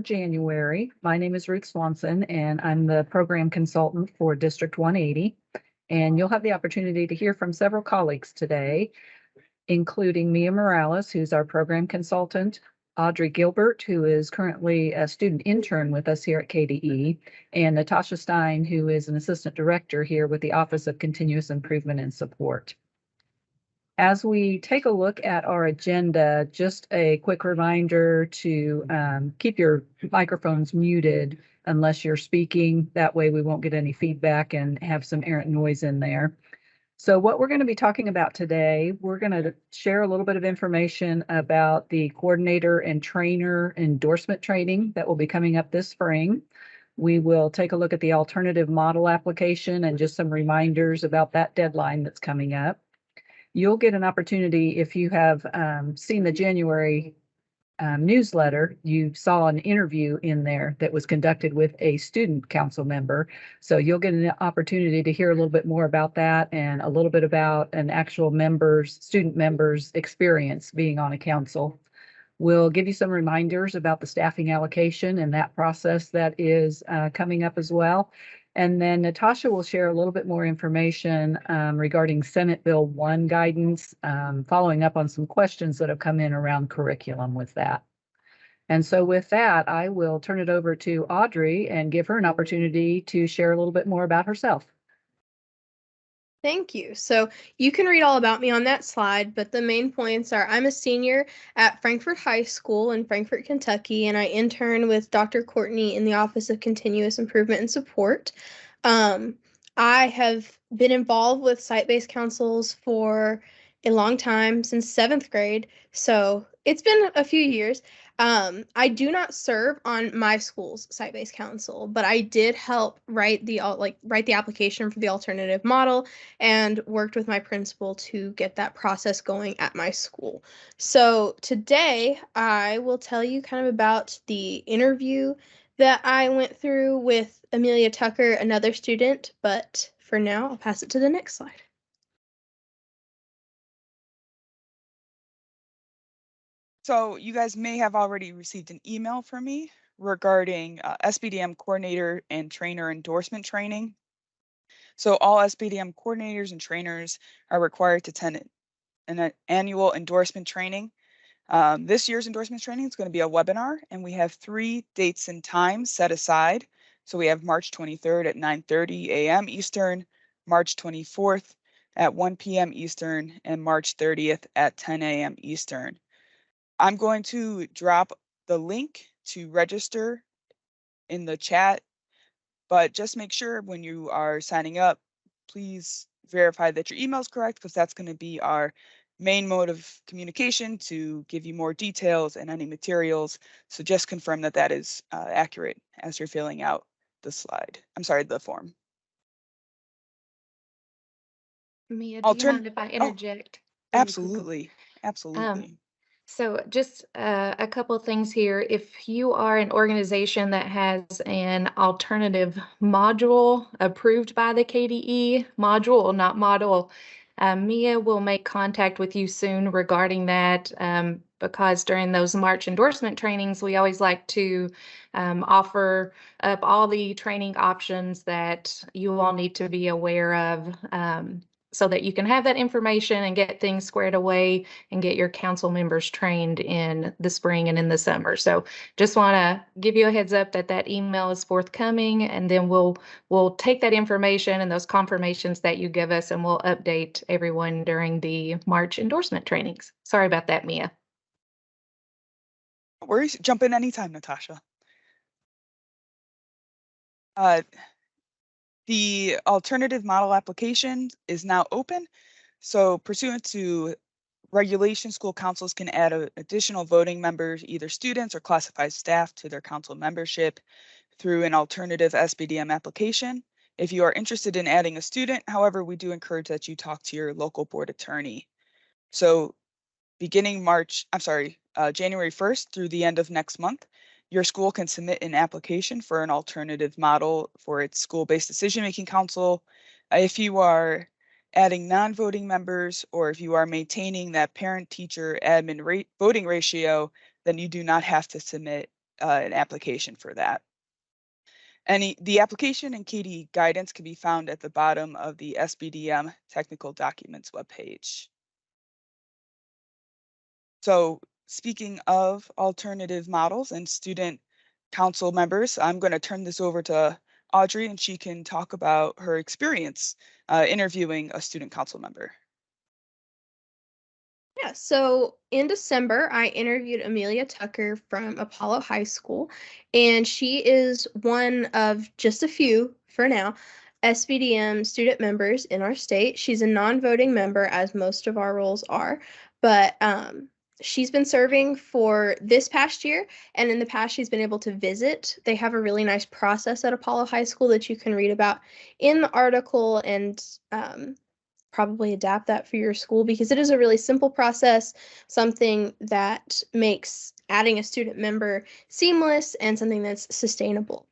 January. My name is Ruth Swanson, and I'm the program consultant for District 180. And you'll have the opportunity to hear from several colleagues today, including Mia Morales, who's our program consultant, Audrey Gilbert, who is currently a student intern with us here at KDE, and Natasha Stein, who is an assistant director here with the Office of Continuous Improvement and Support. As we take a look at our agenda, just a quick reminder to keep your microphones muted unless you're speaking. That way we won't get any feedback and have some errant noise in there. So what we're going to be talking about today, we're going to share a little bit of information about the coordinator and trainer endorsement training that will be coming up this spring. We will take a look at the alternative model application and just some reminders about that deadline that's coming up. You'll get an opportunity if you have seen the January newsletter. You saw an interview in there that was conducted with a student council member. So you'll get an opportunity to hear a little bit more about that and a little bit about an actual student member's experience being on a council. We'll give you some reminders about the staffing allocation and that process that is coming up as well. And then Natasha will share a little bit more information regarding Senate Bill 1 guidance, following up on some questions that have come in around curriculum with that. And so with that, I will turn it over to Audrey and give her an opportunity to share a little bit more about herself. Thank you. So you can read all about me on that slide, but the main points are I'm a senior at Frankfort High School in Frankfort, Kentucky, and I intern with Dr. Courtney in the Office of Continuous Improvement and Support. I have been involved with site-based councils for a long time, since 7th grade, so it's been a few years. I do not serve on my school's site-based council, but I did help write the application for the alternative model and worked with my principal to get that process going at my school. So today I will tell you kind of about the interview that I went through with Amelia Tucker, another student, but for now I'll pass it to the next slide. So you guys may have already received an email from me regarding SBDM coordinator and trainer endorsement training. So all SBDM coordinators and trainers are required to attend an annual endorsement training. This year's endorsement training is going to be a webinar, and we have 3 dates and times set aside. So we have March 23rd at 9:30 a.m. Eastern, March 24th at 1 p.m. Eastern, and March 30th at 10 a.m. Eastern. I'm going to drop the link to register in the chat, but just make sure when you are signing up, please verify that your email is correct, because that's going to be our main mode of communication to give you more details and any materials. So just confirm that that is accurate as you're filling out the form. Mia, do you mind if I interject? Absolutely. Absolutely. So just a couple of things here. If you are an organization that has an alternative module approved by the KDE module, not model, Mia will make contact with you soon regarding that, because during those March endorsement trainings, we always like to offer up all the training options that you all need to be aware of, so that you can have that information and get things squared away and get your council members trained in the spring and in the summer. So just want to give you a heads up that that email is forthcoming, and then we'll take that information and those confirmations that you give us, and we'll update everyone during the March endorsement trainings. Sorry about that, Mia. No worries. Jump in anytime, Natasha. The alternative model application is now open. So pursuant to regulation, school councils can add additional voting members, either students or classified staff, to their council membership through an alternative SBDM application. If you are interested in adding a student, however, we do encourage that you talk to your local board attorney. So beginning January 1st through the end of next month, your school can submit an application for an alternative model for its school-based decision-making council. If you are adding non-voting members, or if you are maintaining that parent-teacher admin voting ratio, then you do not have to submit an application for that. The application and KDE guidance can be found at the bottom of the SBDM technical documents webpage. So speaking of alternative models and student council members, I'm going to turn this over to Audrey, and she can talk about her experience interviewing a student council member. Yeah, so in December, I interviewed Amelia Tucker from Apollo High School, and she is one of just a few, for now, SBDM student members in our state. She's a non-voting member, as most of our roles are, but she's been serving for this past year, and in the past, she's been able to visit. They have a really nice process at Apollo High School that you can read about in the article, and probably adapt that for your school, because it is a really simple process, something that makes adding a student member seamless and something that's sustainable.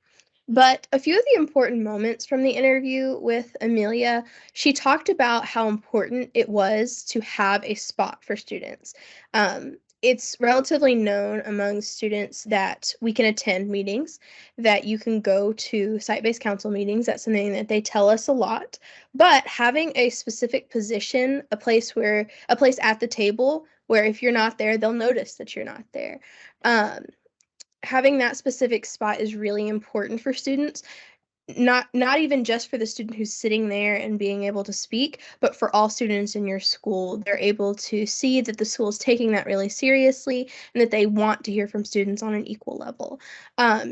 But a few of the important moments from the interview with Amelia, she talked about how important it was to have a spot for students. It's relatively known among students that we can attend meetings, that you can go to site-based council meetings. That's something that they tell us a lot. But having a specific position, a place at the table where if you're not there, they'll notice that you're not there. Having that specific spot is really important for students. Not even just for the student who's sitting there and being able to speak, but for all students in your school. They're able to see that the school is taking that really seriously and that they want to hear from students on an equal level.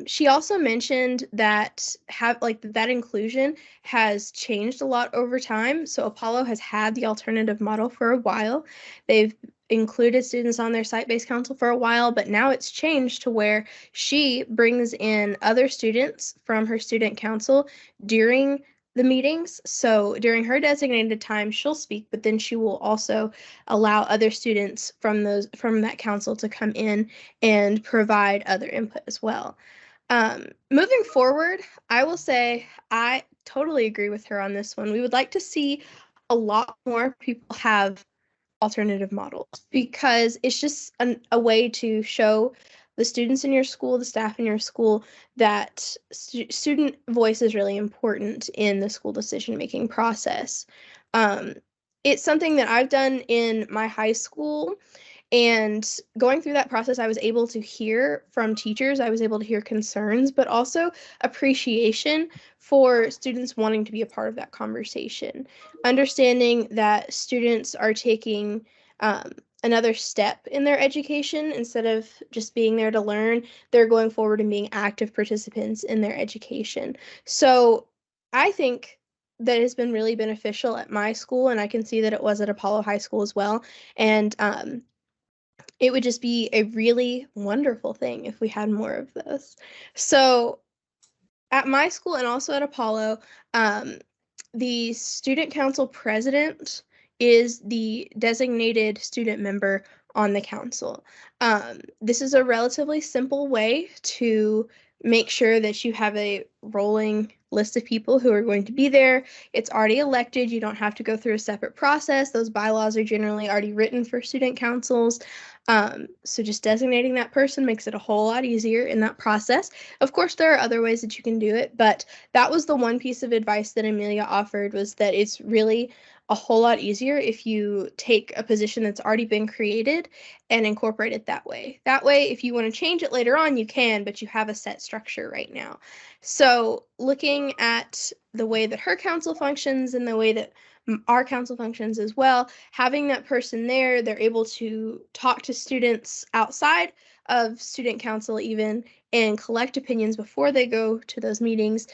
She also mentioned that that inclusion has changed a lot over time. So Apollo has had the alternative model for a while. They've included students on their site-based council for a while, but now it's changed to where she brings in other students from her student council during the meetings. So during her designated time, she'll speak, but then she will also allow other students from that council to come in and provide other input as well. Moving forward, I will say I totally agree with her on this one. We would like to see a lot more people have alternative models, because it's just a way to show the students in your school, the staff in your school, that student voice is really important in the school decision-making process. It's something that I've done in my high school, and going through that process, I was able to hear from teachers, I was able to hear concerns, but also appreciation for students wanting to be a part of that conversation. Understanding that students are taking another step in their education. Instead of just being there to learn, they're going forward and being active participants in their education. So I think that has been really beneficial at my school, and I can see that it was at Apollo High School as well. And it would just be a really wonderful thing if we had more of those. So at my school and also at Apollo, the student council president is the designated student member on the council. This is a relatively simple way to make sure that you have a rolling list of people who are going to be there. It's already elected. You don't have to go through a separate process. Those bylaws are generally already written for student councils. So just designating that person makes it a whole lot easier in that process. Of course, there are other ways that you can do it, but that was the one piece of advice that Amelia offered, was that it's really a whole lot easier if you take a position that's already been created and incorporate it that way. That way, if you want to change it later on, you can, but you have a set structure right now. So looking at the way that her council functions and the way that our council functions as well, having that person there, they're able to talk to students outside of student council even and collect opinions before they go to those meetings,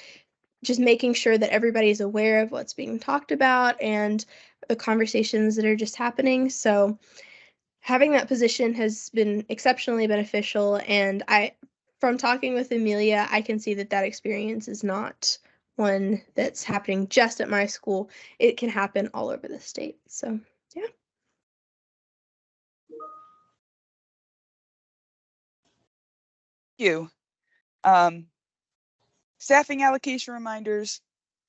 just making sure that everybody's aware of what's being talked about and the conversations that are just happening. So having that position has been exceptionally beneficial, and from talking with Amelia, I can see that that experience is not one that's happening just at my school. It can happen all over the state. So, yeah. Thank you. Staffing allocation reminders.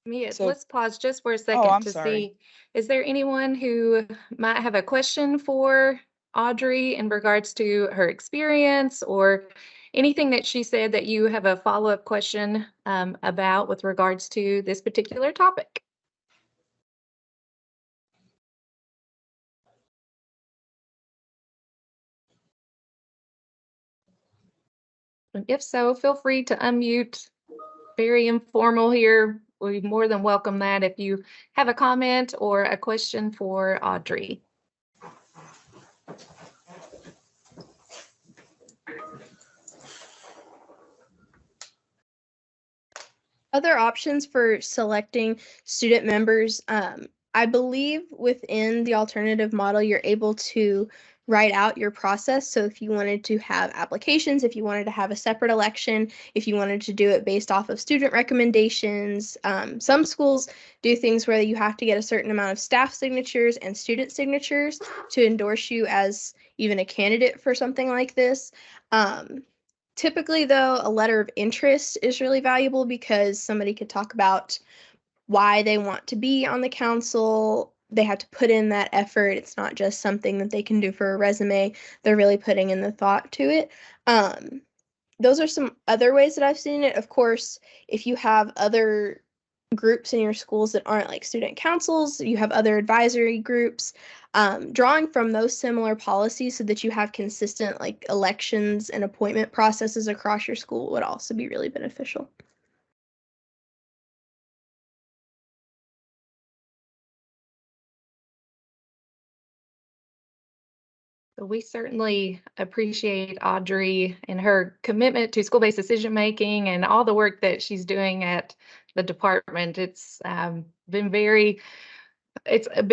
Mia, So- let's pause just for a Oh, second I'm to sorry. see, is there anyone who might have a question for Audrey in regards to her experience or anything that she said that you have a follow-up question about with regards to this particular topic? And if so, feel free to unmute. Very informal here. We more than welcome that if you have a comment or a question for Audrey. Other options for selecting student members, I believe within the alternative model, you're able to write out your process. So if you wanted to have applications, if you wanted to have a separate election, if you wanted to do it based off of student recommendations, some schools do things where you have to get a certain amount of staff signatures and student signatures to endorse you as even a candidate for something like this. Typically, though, a letter of interest is really valuable because somebody could talk about why they want to be on the council. They have to put in that effort. It's not just something that they can do for a resume. They're really putting in the thought to it. Those are some other ways that I've seen it. Of course, if you have other groups in your schools that aren't like student councils, you have other advisory groups, drawing from those similar policies so that you have consistent like elections and appointment processes across your school would also be really beneficial. So we certainly appreciate Audrey and her commitment to school-based decision-making and all the work that she's doing at the department. It's been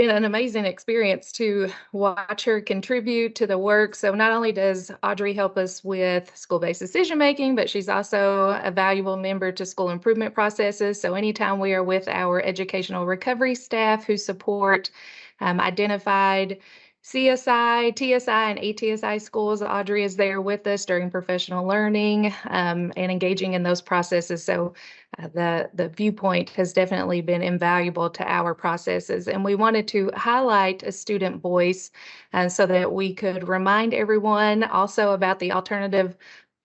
an amazing experience to watch her contribute to the work. So not only does Audrey help us with school-based decision-making, but she's also a valuable member to school improvement processes. So anytime we are with our educational recovery staff who support identified CSI, TSI, and ATSI schools, Audrey is there with us during professional learning and engaging in those processes. So the viewpoint has definitely been invaluable to our processes. And we wanted to highlight a student voice so that we could remind everyone also about the alternative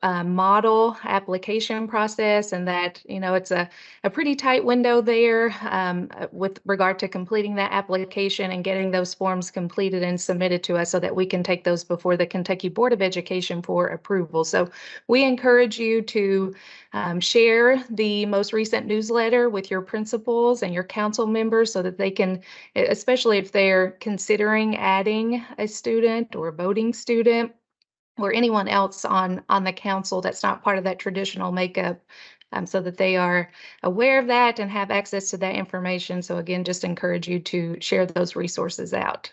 model application process, and that, you know, it's a pretty tight window there with regard to completing that application and getting those forms completed and submitted to us so that we can take those before the Kentucky Board of Education for approval. So we encourage you to share the most recent newsletter with your principals and your council members so that they can, especially if they're considering adding a student or a voting student, or anyone else on the council that's not part of that traditional makeup, so that they are aware of that and have access to that information. So again, just encourage you to share those resources out.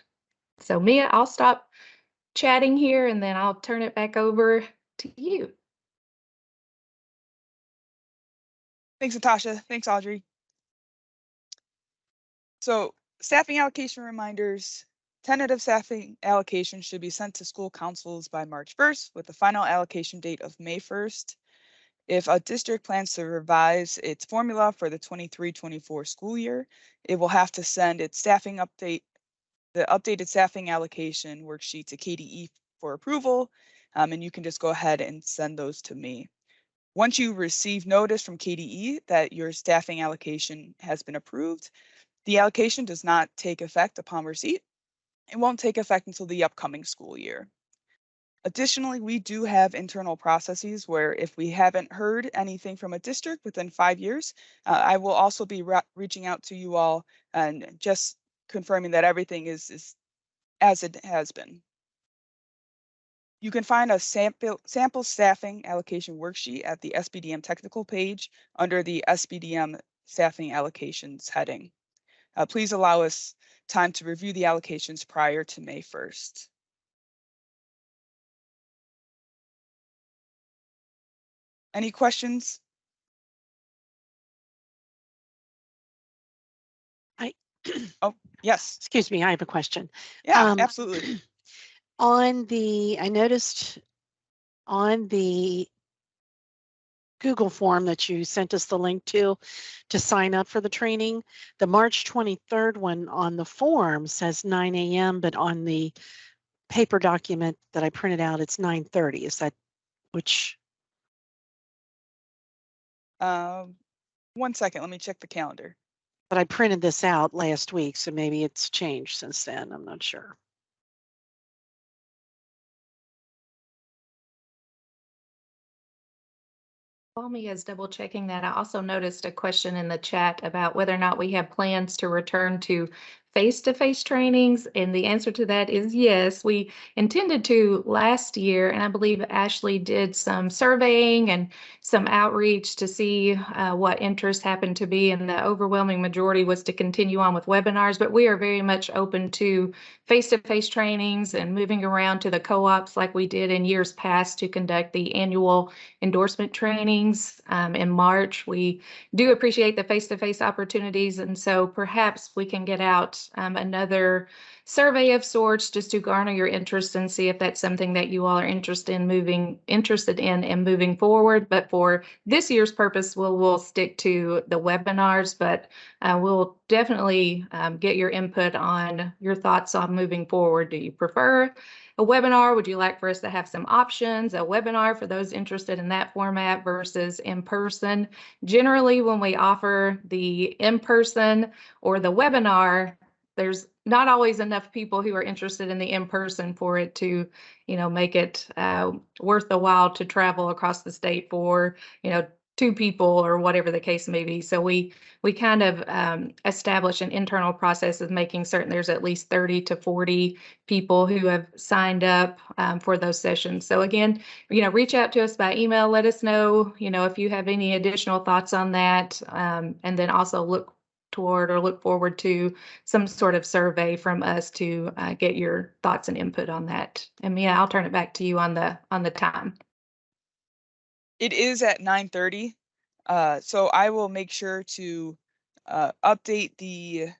So Mia, I'll stop chatting here and then I'll turn it back over to you. Thanks, Natasha. Thanks, Audrey. So staffing allocation reminders. Tentative staffing allocation should be sent to school councils by March 1st with the final allocation date of May 1st. If a district plans to revise its formula for the 23-24 school year, it will have to send its staffing update, the updated staffing allocation worksheet to KDE for approval, and you can just go ahead and send those to me. Once you receive notice from KDE that your staffing allocation has been approved, the allocation does not take effect upon receipt. It won't take effect until the upcoming school year. Additionally, we do have internal processes where if we haven't heard anything from a district within 5 years, I will also be reaching out to you all and just confirming that everything is as it has been. You can find a sample staffing allocation worksheet at the SBDM technical page under the SBDM staffing allocations heading. Please allow us time to review the allocations prior to May 1st. Any questions? Oh, yes. Excuse me, I have a question. Yeah, absolutely. I noticed on the Google form that you sent us the link to sign up for the training, the March 23rd one on the form says 9 a.m., but on the paper document that I printed out, it's 9:30. Is that which? 1 second, let me check the calendar. But I printed this out last week, so maybe it's changed since then. I'm not sure. While me is double checking that, I also noticed a question in the chat about whether or not we have plans to return to face-to-face trainings, and the answer to that is yes. We intended to last year, and I believe Ashley did some surveying and some outreach to see what interest happened to be, and the overwhelming majority was to continue on with webinars, but we are very much open to face-to-face trainings and moving around to the co-ops like we did in years past to conduct the annual endorsement trainings in March. We do appreciate the face-to-face opportunities, and so perhaps we can get out another survey of sorts just to garner your interest and see if that's something that you all are interested in and moving forward. But for this year's purpose, we'll stick to the webinars, but we'll definitely get your input on your thoughts on moving forward. Do you prefer a webinar? Would you like for us to have some options? A webinar for those interested in that format versus in person. Generally, when we offer the in-person or the webinar, there's not always enough people who are interested in the in-person for it to, make it worth the while to travel across the state for, 2 people or whatever the case may be. So we kind of establish an internal process of making certain there's at least 30 to 40 people who have signed up for those sessions. So again, reach out to us by email. Let us know, if you have any additional thoughts on that, and then also look forward to some sort of survey from us to get your thoughts and input on that. And Mia, I'll turn it back to you on the time. It is at 9:30, so I will make sure to update the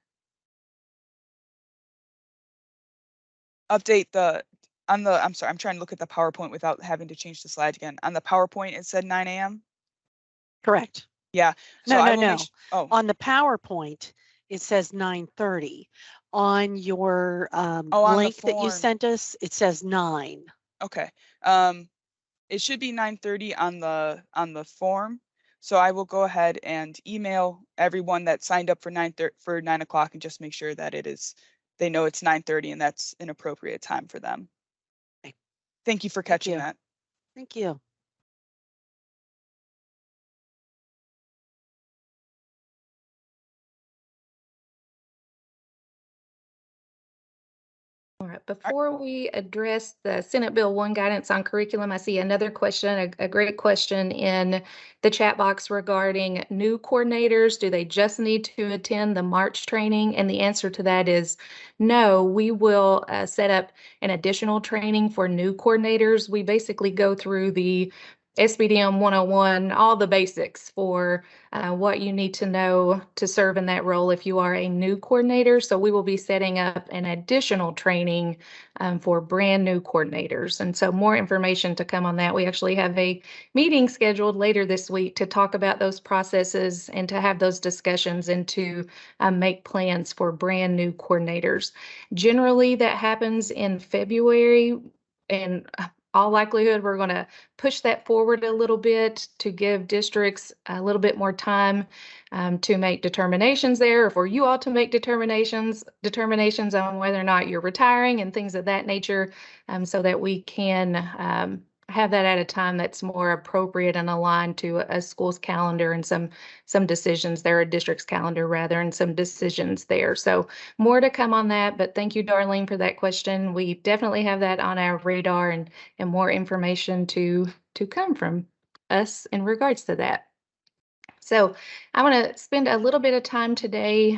I'm sorry, I'm trying to look at the PowerPoint without having to change the slide again. On the PowerPoint, it said 9 a.m. Correct. Yeah. So No. On the PowerPoint, it says 9:30. On your link that you sent us, it says 9. Okay. It should be 9:30 on the form. So I will go ahead and email everyone that signed up for 9 o'clock and just make sure that they know it's 9:30 and that's an appropriate time for them. Okay. Thank you for catching that. Thank you. All right, before we address the Senate Bill 1 guidance on curriculum, I see another question, a great question in the chat box regarding new coordinators. Do they just need to attend the March training? And the answer to that is no. We will set up an additional training for new coordinators. We basically go through the SBDM 101, all the basics for what you need to know to serve in that role if you are a new coordinator. So we will be setting up an additional training for brand new coordinators. And so more information to come on that. We actually have a meeting scheduled later this week to talk about those processes and to have those discussions and to make plans for brand new coordinators. Generally, that happens in February, and all likelihood, we're going to push that forward a little bit to give districts a little bit more time to make determinations there, or for you all to make determinations on whether or not you're retiring and things of that nature, so that we can have that at a time that's more appropriate and aligned to a school's calendar and some decisions there, a district's calendar rather, and some decisions there. So more to come on that, but thank you, Darlene, for that question. We definitely have that on our radar, and more information to come from us in regards to that. So I want to spend a little bit of time today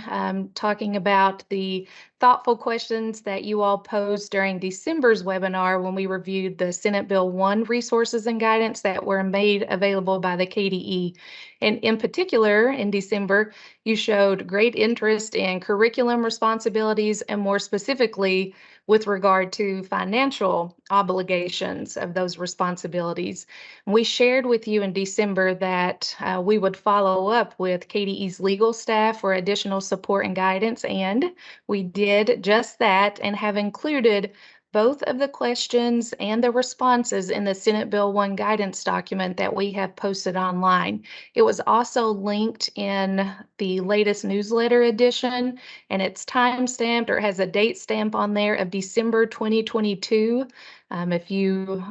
talking about the thoughtful questions that you all posed during December's webinar when we reviewed the Senate Bill 1 resources and guidance that were made available by the KDE. And in particular, in December, you showed great interest in curriculum responsibilities and more specifically with regard to financial obligations of those responsibilities. We shared with you in December that we would follow up with KDE's legal staff for additional support and guidance, and we did just that and have included both of the questions and the responses in the Senate Bill 1 guidance document that we have posted online. It was also linked in the latest newsletter edition, and it's time-stamped or has a date stamp on there of December 2022. If you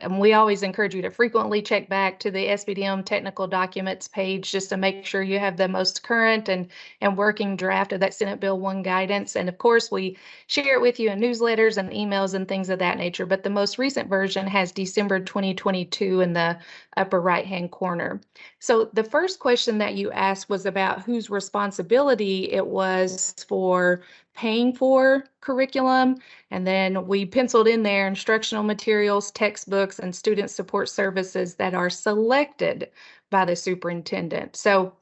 and we always encourage you to frequently check back to the SBDM technical documents page just to make sure you have the most current and working draft of that Senate Bill 1 guidance. And of course, we share it with you in newsletters and emails and things of that nature. But the most recent version has December 2022 in the upper right-hand corner. So the first question that you asked was about whose responsibility it was for paying for curriculum. And then we penciled in there instructional materials, textbooks, and student support services that are selected by the superintendent. So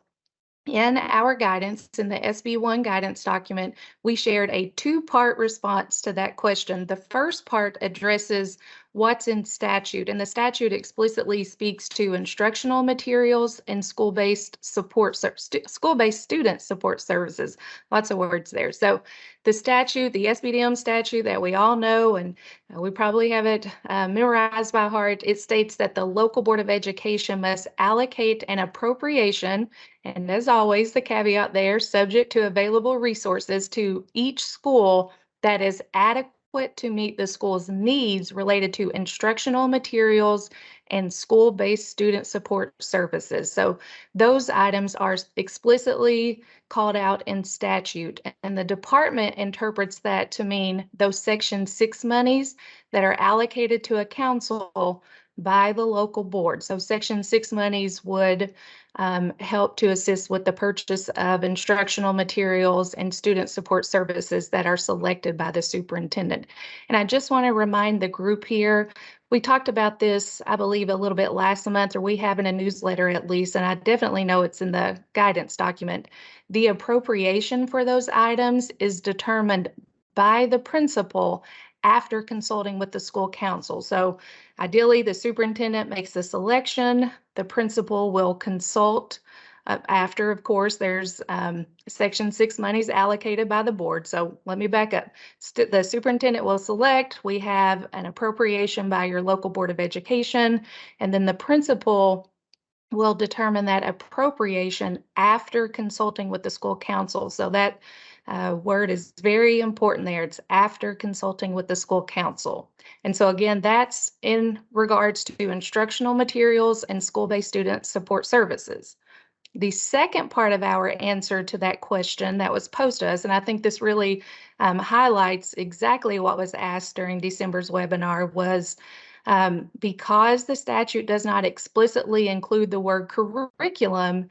in our guidance, in the SB1 guidance document, we shared a two-part response to that question. The first part addresses what's in statute, and the statute explicitly speaks to instructional materials and school-based student support services. Lots of words there. So the statute, the SBDM statute that we all know, and we probably have it memorized by heart, it states that the local Board of Education must allocate an appropriation, and as always, the caveat there, subject to available resources to each school that is adequate to meet the school's needs related to instructional materials and school-based student support services. So those items are explicitly called out in statute, and the department interprets that to mean those Section 6 monies that are allocated to a council by the local board. So Section 6 monies would help to assist with the purchase of instructional materials and student support services that are selected by the superintendent. And I just want to remind the group here, we talked about this, I believe, a little bit last month, or we have in a newsletter at least, and I definitely know it's in the guidance document. The appropriation for those items is determined by the principal after consulting with the school council. So ideally, the superintendent makes the selection, the principal will consult after, of course, there's Section 6 monies allocated by the board. So let me back up. The superintendent will select, we have an appropriation by your local Board of Education, and then the principal will determine that appropriation after consulting with the school council. So that word is very important there. It's after consulting with the school council. And so again, that's in regards to instructional materials and school-based student support services. The second part of our answer to that question that was posed to us, and I think this really highlights exactly what was asked during December's webinar, was because the statute does not explicitly include the word curriculum,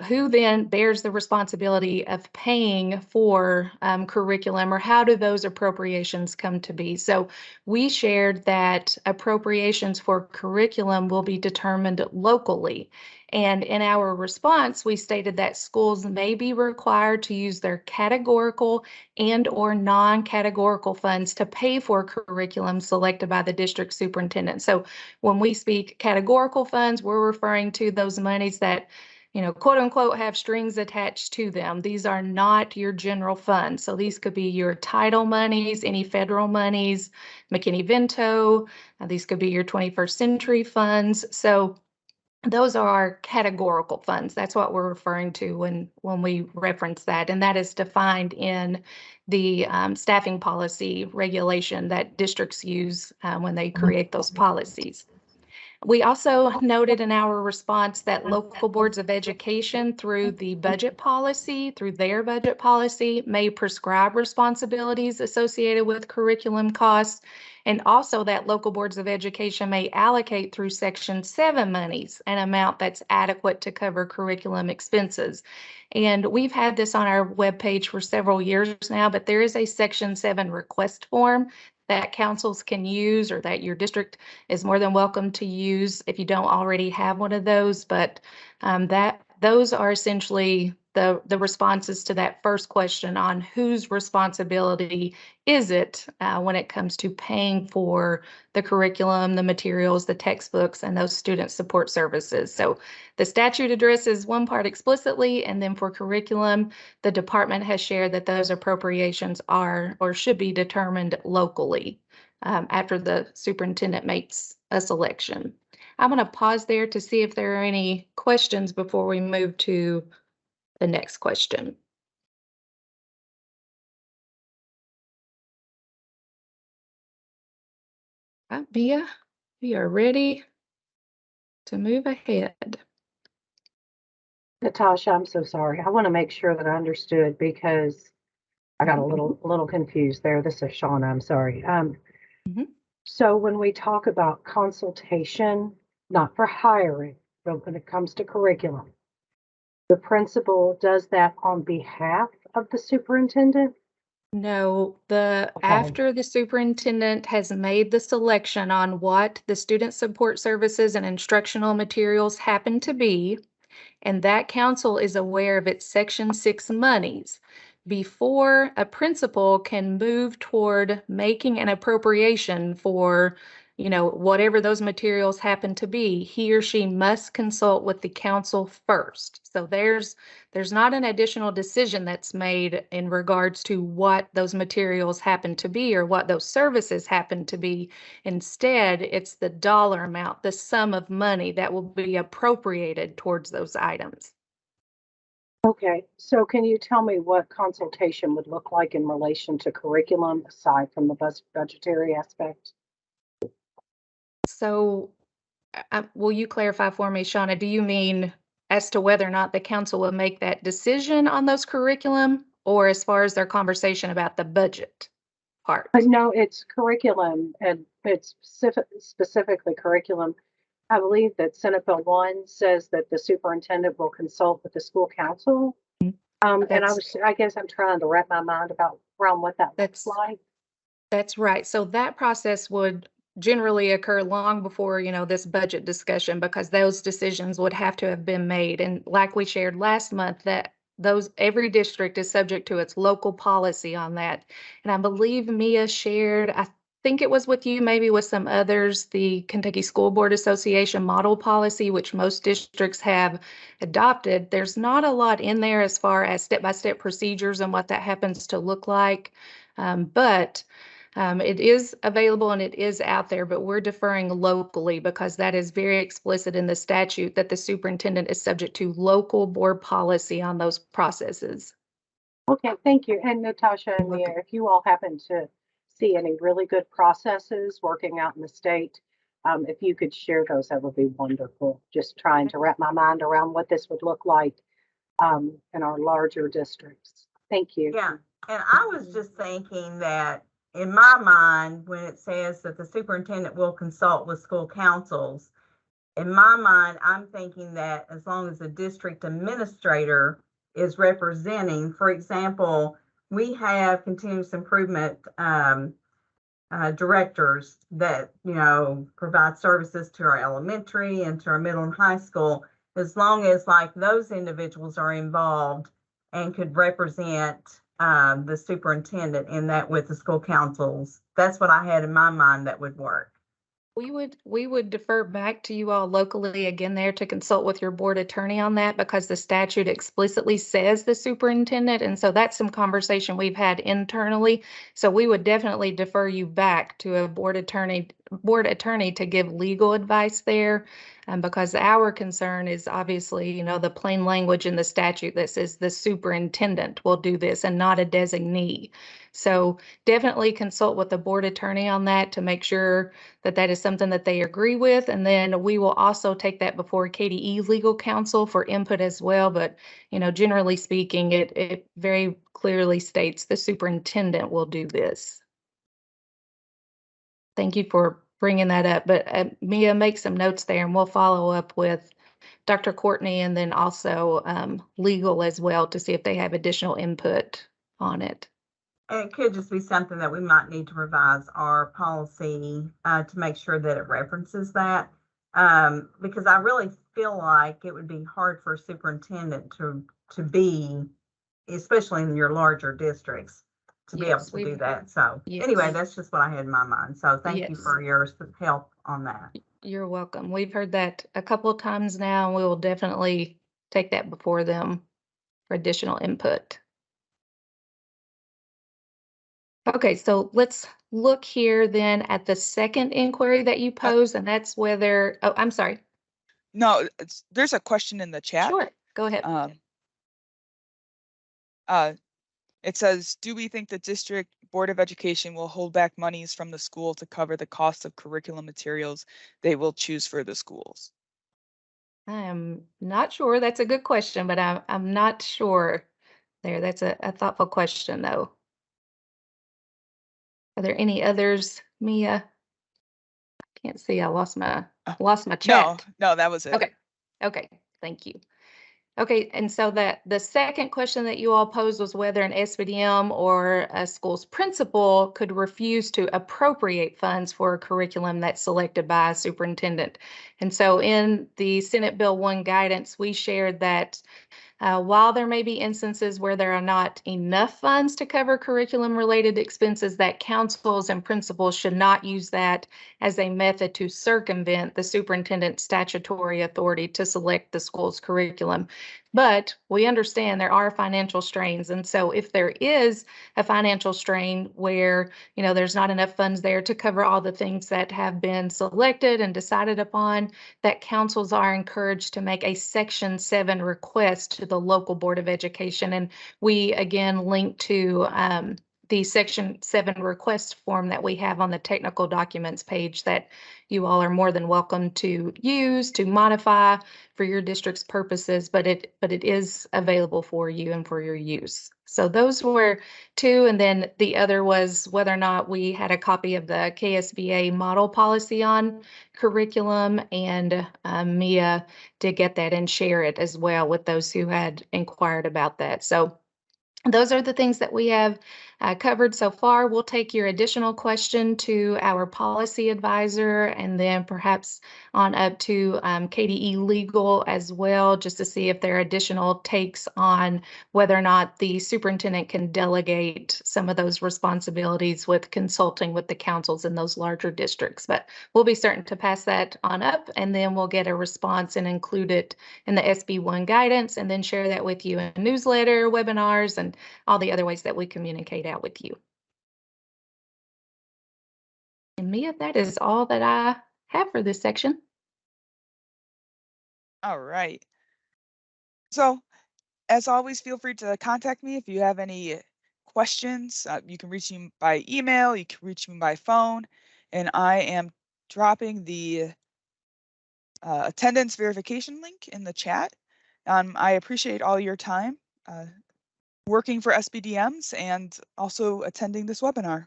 who then bears the responsibility of paying for curriculum, or how do those appropriations come to be? So we shared that appropriations for curriculum will be determined locally. And in our response, we stated that schools may be required to use their categorical and or non-categorical funds to pay for curriculum selected by the district superintendent. So when we speak categorical funds, we're referring to those monies that, you know, quote unquote, have strings attached to them. These are not your general funds. So these could be your title monies, any federal monies, McKinney-Vento. These could be your 21st century funds. So those are our categorical funds. That's what we're referring to when we reference that. And that is defined in the staffing policy regulation that districts use when they create those policies. We also noted in our response that local boards of education through their budget policy, may prescribe responsibilities associated with curriculum costs, and also that local boards of education may allocate through Section 7 monies an amount that's adequate to cover curriculum expenses. And we've had this on our webpage for several years now, but there is a Section 7 request form that councils can use, or that your district is more than welcome to use if you don't already have one of those. But those are essentially the responses to that first question on whose responsibility is it when it comes to paying for the curriculum, the materials, the textbooks, and those student support services. So the statute addresses one part explicitly, and then for curriculum, the department has shared that those appropriations are or should be determined locally after the superintendent makes a selection. I'm going to pause there to see if there are any questions before we move to the next question. Mia, we are ready to move ahead. Natasha, I'm so sorry. I want to make sure that I understood because I got a little confused there. This is Shauna. I'm sorry. So when we talk about consultation, not for hiring, but when it comes to curriculum, the principal does that on behalf of the superintendent? No, Okay. after the superintendent has made the selection on what the student support services and instructional materials happen to be, and that council is aware of its Section 6 monies, before a principal can move toward making an appropriation for, whatever those materials happen to be, he or she must consult with the council first. So there's not an additional decision that's made in regards to what those materials happen to be or what those services happen to be. Instead, it's the dollar amount, the sum of money that will be appropriated towards those items. Okay, so can you tell me what consultation would look like in relation to curriculum aside from the budgetary aspect? So will you clarify for me, Shauna, do you mean as to whether or not the council will make that decision on those curriculum, or as far as their conversation about the budget part? No, it's curriculum, and it's specifically curriculum. I believe that Senate Bill 1 says that the superintendent will consult with the school council. And I guess I'm trying to wrap my mind around what that looks like. That's right. So that process would generally occur long before, this budget discussion, because those decisions would have to have been made. And like we shared last month, that every district is subject to its local policy on that. And I believe Mia shared, I think it was with you, maybe with some others, the Kentucky School Board Association model policy, which most districts have adopted. There's not a lot in there as far as step-by-step procedures and what that happens to look like. But it is available and it is out there, but we're deferring locally because that is very explicit in the statute that the superintendent is subject to local board policy on those processes. Okay, thank you. And Natasha and Mia, if you all happen to see any really good processes working out in the state, if you could share those, that would be wonderful. Just trying to wrap my mind around what this would look like in our larger districts. Thank you. Yeah, and I was just thinking that in my mind, when it says that the superintendent will consult with school councils, in my mind, I'm thinking that as long as the district administrator is representing, for example, we have continuous improvement directors that, provide services to our elementary and to our middle and high school, as long as like those individuals are involved and could represent the superintendent in that with the school councils. That's what I had in my mind that would work. We would defer back to you all locally again there to consult with your board attorney on that, because the statute explicitly says the superintendent. And so that's some conversation we've had internally. So we would definitely defer you back to a board attorney to give legal advice there. Because our concern is obviously, the plain language in the statute that says the superintendent will do this and not a designee. So definitely consult with the board attorney on that to make sure that that is something that they agree with. And then we will also take that before KDE legal counsel for input as well. But, generally speaking, it very clearly states the superintendent will do this. Thank you for bringing that up. But Mia, make some notes there and we'll follow up with Dr. Courtney and then also legal as well to see if they have additional input on it. And it could just be something that we might need to revise our policy to make sure that it references that. Because I really feel like it would be hard for a superintendent to to be, especially in your larger districts, to be able Yes, to do we've- that. So yes. anyway, that's just what I had in my mind. So thank you Yes. for your help on that. You're welcome. We've heard that a couple of times now, and we will definitely take that before them for additional input. Okay, so let's look here then at the second inquiry that you posed, and that's whether, oh, I'm sorry. No, there's a question in the chat. Sure, go ahead. It says, do we think the district board of education will hold back monies from the school to cover the cost of curriculum materials they will choose for the schools? I am not sure. That's a good question, but I'm not sure there. That's a thoughtful question, though. Are there any others, Mia? Can't see. I lost my chat. No, that was it. Okay. Thank you. Okay, and so that the second question that you all posed was whether an SBDM or a school's principal could refuse to appropriate funds for a curriculum that's selected by a superintendent. And so in the Senate Bill 1 guidance, we shared that while there may be instances where there are not enough funds to cover curriculum-related expenses, that councils and principals should not use that as a method to circumvent the superintendent's statutory authority to select the school's curriculum. But we understand there are financial strains. And so if there is a financial strain where, there's not enough funds there to cover all the things that have been selected and decided upon, that councils are encouraged to make a Section 7 request to the local Board of Education. And we, again, link to the Section 7 request form that we have on the technical documents page that you all are more than welcome to use to modify for your district's purposes, but it is available for you and for your use. So those were two, and then the other was whether or not we had a copy of the KSBA model policy on curriculum, and Mia did get that and share it as well with those who had inquired about that. So those are the things that we have covered so far. We'll take your additional question to our policy advisor and then perhaps on up to KDE Legal as well, just to see if there are additional takes on whether or not the superintendent can delegate some of those responsibilities with consulting with the councils in those larger districts. But we'll be certain to pass that on up, and then we'll get a response and include it in the SB1 guidance, and then share that with you in a newsletter, webinars, and all the other ways that we communicate out with you. And Mia, that is all that I have for this section. All right. So, as always, feel free to contact me if you have any questions. You can reach me by email, you can reach me by phone, and I am dropping the attendance verification link in the chat. I appreciate all your time working for SBDMs and also attending this webinar.